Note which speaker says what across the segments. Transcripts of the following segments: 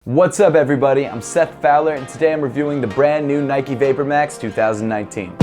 Speaker 1: What's up everybody, I'm Seth Fowler and today I'm reviewing the brand new Nike Vapormax 2019.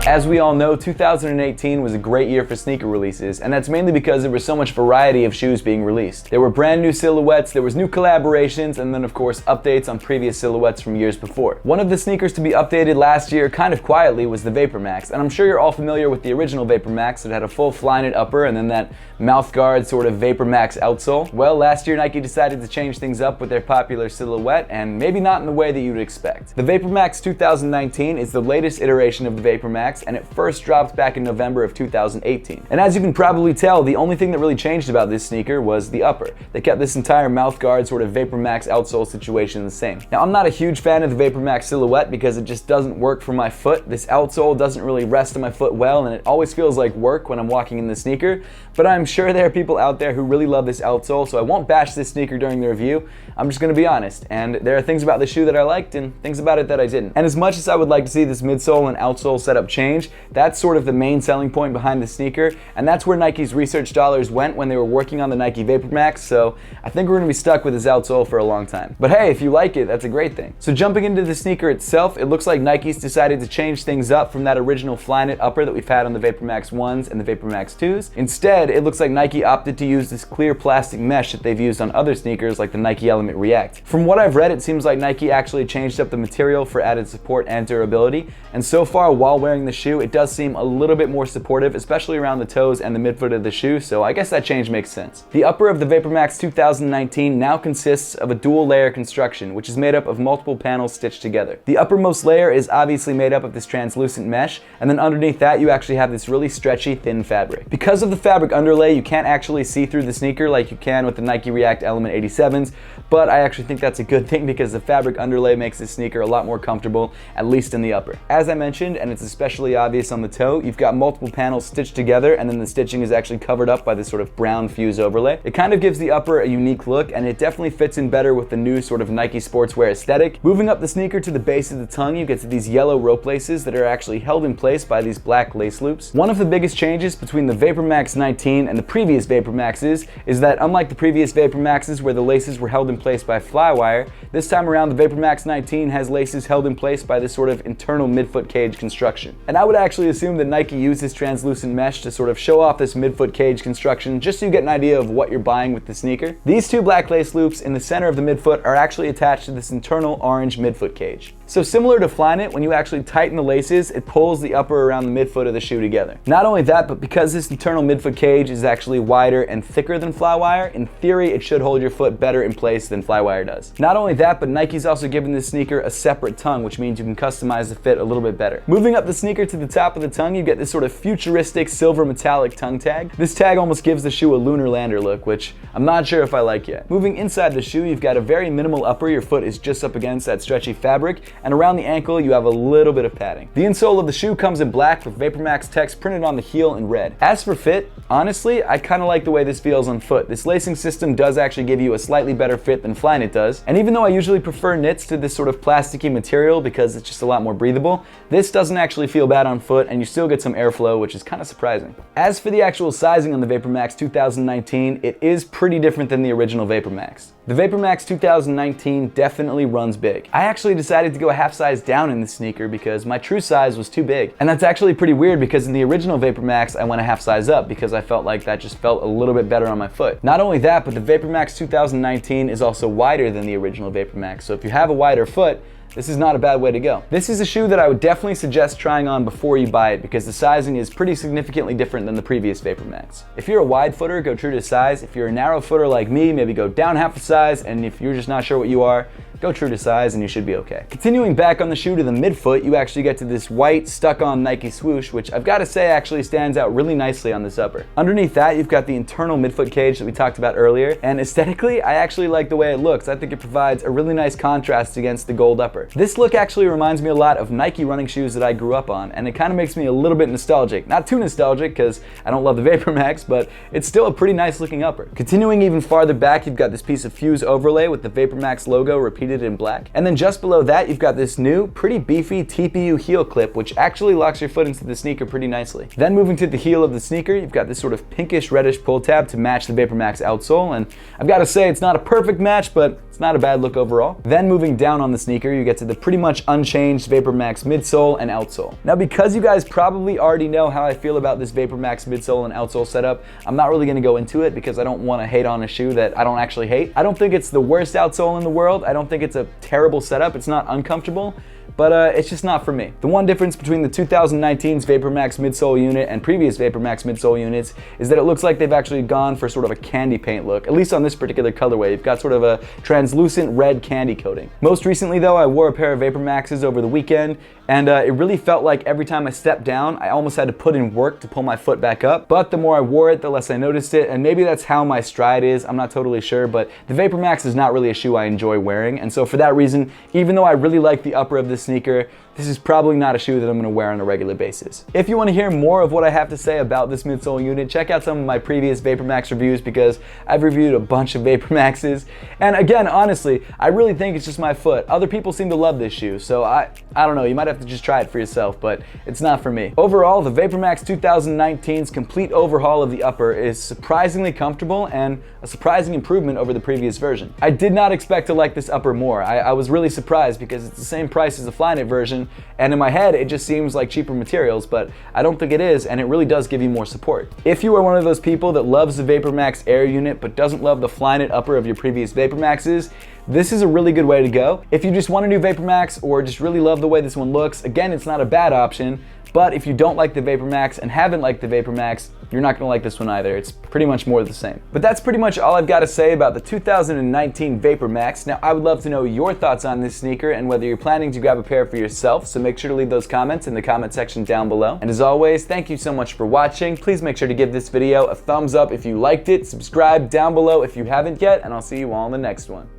Speaker 1: As we all know, 2018 was a great year for sneaker releases, and that's mainly because there was so much variety of shoes being released. There were brand new silhouettes, there was new collaborations, and then of course updates on previous silhouettes from years before. One of the sneakers to be updated last year, kind of quietly, was the Vapormax, and I'm sure you're all familiar with the original Vapormax that had a full Flyknit upper and then that mouthguard sort of Vapormax outsole. Well, last year Nike decided to change things up with their popular silhouette, and maybe not in the way that you'd expect. The Vapormax 2019 is the latest iteration of the Vapormax, and it first dropped back in November of 2018. And as you can probably tell, the only thing that really changed about this sneaker was the upper. They kept this entire mouthguard sort of Vapormax outsole situation the same. Now, I'm not a huge fan of the Vapormax silhouette because it just doesn't work for my foot. This outsole doesn't really rest on my foot well, and it always feels like work when I'm walking in the sneaker. But I'm sure there are people out there who really love this outsole, so I won't bash this sneaker during the review. I'm just gonna be honest, and there are things about the shoe that I liked and things about it that I didn't. And as much as I would like to see this midsole and outsole setup change, that's sort of the main selling point behind the sneaker, and that's where Nike's research dollars went when they were working on the Nike Vapormax, so I think we're gonna be stuck with this outsole for a long time. But hey, if you like it, that's a great thing. So jumping into the sneaker itself, it looks like Nike's decided to change things up from that original Flyknit upper that we've had on the Vapormax 1s and the Vapormax 2s. Instead, it looks like Nike opted to use this clear plastic mesh that they've used on other sneakers like the Nike Element React. From what I've read, it seems like Nike actually changed up the material for added support and durability, and so far while wearing the shoe, it does seem a little bit more supportive, especially around the toes and the midfoot of the shoe, so I guess that change makes sense. The upper of the Vapormax 2019 now consists of a dual layer construction, which is made up of multiple panels stitched together. The uppermost layer is obviously made up of this translucent mesh, and then underneath that you actually have this really stretchy, thin fabric. Because of the fabric underlay, you can't actually see through the sneaker like you can with the Nike React Element 87s, but I actually think that's a good thing because the fabric underlay makes this sneaker a lot more comfortable, at least in the upper. As I mentioned, and it's especially obvious on the toe, you've got multiple panels stitched together, and then the stitching is actually covered up by this sort of brown fuse overlay. It kind of gives the upper a unique look, and it definitely fits in better with the new sort of Nike sportswear aesthetic. Moving up the sneaker to the base of the tongue, you get to these yellow rope laces that are actually held in place by these black lace loops. One of the biggest changes between the Vapormax 19 and the previous Vapormaxes is that unlike the previous Vapormaxes where the laces were held in place by flywire, this time around the Vapormax 19 has laces held in place by this sort of internal midfoot cage construction. And I would actually assume that Nike used this translucent mesh to sort of show off this midfoot cage construction just so you get an idea of what you're buying with the sneaker. These two black lace loops in the center of the midfoot are actually attached to this internal orange midfoot cage. So similar to Flyknit, when you actually tighten the laces, it pulls the upper around the midfoot of the shoe together. Not only that, but because this internal midfoot cage is actually wider and thicker than flywire, in theory it should hold your foot better in place than flywire does. Not only that, but Nike's also given this sneaker a separate tongue, which means you can customize the fit a little bit better. Moving up the sneaker to the top of the tongue, you get this sort of futuristic silver metallic tongue tag. This tag almost gives the shoe a lunar lander look, which I'm not sure if I like yet. Moving inside the shoe, you've got a very minimal upper. Your foot is just up against that stretchy fabric, and around the ankle you have a little bit of padding. The insole of the shoe comes in black with Vapormax text printed on the heel in red. As for fit, honestly, I kind of like the way this feels on foot. This lacing system does actually give you a slightly better fit than Flyknit does, and even though I usually prefer knits to this sort of plasticky material because it's just a lot more breathable, this doesn't actually feel bad on foot, and you still get some airflow, which is kind of surprising. As for the actual sizing on the Vapormax 2019, it is pretty different than the original Vapormax. The Vapormax 2019 definitely runs big. I actually decided to go a half size down in this sneaker because my true size was too big. And that's actually pretty weird because in the original Vapormax, I went a half size up because I felt like that just felt a little bit better on my foot. Not only that, but the Vapormax 2019 is also wider than the original Vapormax. So if you have a wider foot, this is not a bad way to go. This is a shoe that I would definitely suggest trying on before you buy it because the sizing is pretty significantly different than the previous Vapormax. If you're a wide footer, go true to size. If you're a narrow footer like me, maybe go down half a size, and if you're just not sure what you are, go true to size and you should be okay. Continuing back on the shoe to the midfoot, you actually get to this white stuck-on Nike swoosh, which I've got to say actually stands out really nicely on this upper. Underneath that, you've got the internal midfoot cage that we talked about earlier, and aesthetically, I actually like the way it looks. I think it provides a really nice contrast against the gold upper. This look actually reminds me a lot of Nike running shoes that I grew up on, and it kind of makes me a little bit nostalgic. Not too nostalgic, because I don't love the Vapormax, but it's still a pretty nice looking upper. Continuing even farther back, you've got this piece of fuse overlay with the Vapormax logo repeated repeated in black. And then just below that, you've got this new, pretty beefy TPU heel clip, which actually locks your foot into the sneaker pretty nicely. Then moving to the heel of the sneaker, you've got this sort of pinkish reddish pull tab to match the Vapormax outsole, and I've got to say it's not a perfect match, but it's not a bad look overall. Then moving down on the sneaker, you get to the pretty much unchanged Vapormax midsole and outsole. Now, because you guys probably already know how I feel about this Vapormax midsole and outsole setup, I'm not really going to go into it because I don't want to hate on a shoe that I don't actually hate. I don't think it's the worst outsole in the world. I don't think it's a terrible setup. It's not uncomfortable, but it's just not for me. The one difference between the 2019's Vapormax midsole unit and previous Vapormax midsole units is that it looks like they've actually gone for sort of a candy paint look, at least on this particular colorway. You've got sort of a translucent red candy coating. Most recently though, I wore a pair of Vapormaxes over the weekend, and it really felt like every time I stepped down, I almost had to put in work to pull my foot back up. But the more I wore it, the less I noticed it, and maybe that's how my stride is, I'm not totally sure, but the Vapormax is not really a shoe I enjoy wearing, and so for that reason, even though I really like the upper of this sneaker, this is probably not a shoe that I'm gonna wear on a regular basis. If you wanna hear more of what I have to say about this midsole unit, check out some of my previous Vapormax reviews because I've reviewed a bunch of Vapormaxes. And again, honestly, I really think it's just my foot. Other people seem to love this shoe, so I don't know, you might have to just try it for yourself, but it's not for me. Overall, the Vapormax 2019's complete overhaul of the upper is surprisingly comfortable and a surprising improvement over the previous version. I did not expect to like this upper more. I was really surprised because it's the same price as the Flyknit version, and in my head it just seems like cheaper materials, but I don't think it is, and it really does give you more support. If you are one of those people that loves the Vapormax Air unit but doesn't love the Flyknit upper of your previous Vapormaxes, this is a really good way to go. If you just want a new Vapormax or just really love the way this one looks, again, it's not a bad option. But if you don't like the Vapormax and haven't liked the Vapormax, you're not gonna like this one either. It's pretty much more of the same. But that's pretty much all I've got to say about the 2019 Vapormax. Now, I would love to know your thoughts on this sneaker and whether you're planning to grab a pair for yourself, so make sure to leave those comments in the comment section down below. And as always, thank you so much for watching. Please make sure to give this video a thumbs up if you liked it, subscribe down below if you haven't yet, and I'll see you all in the next one.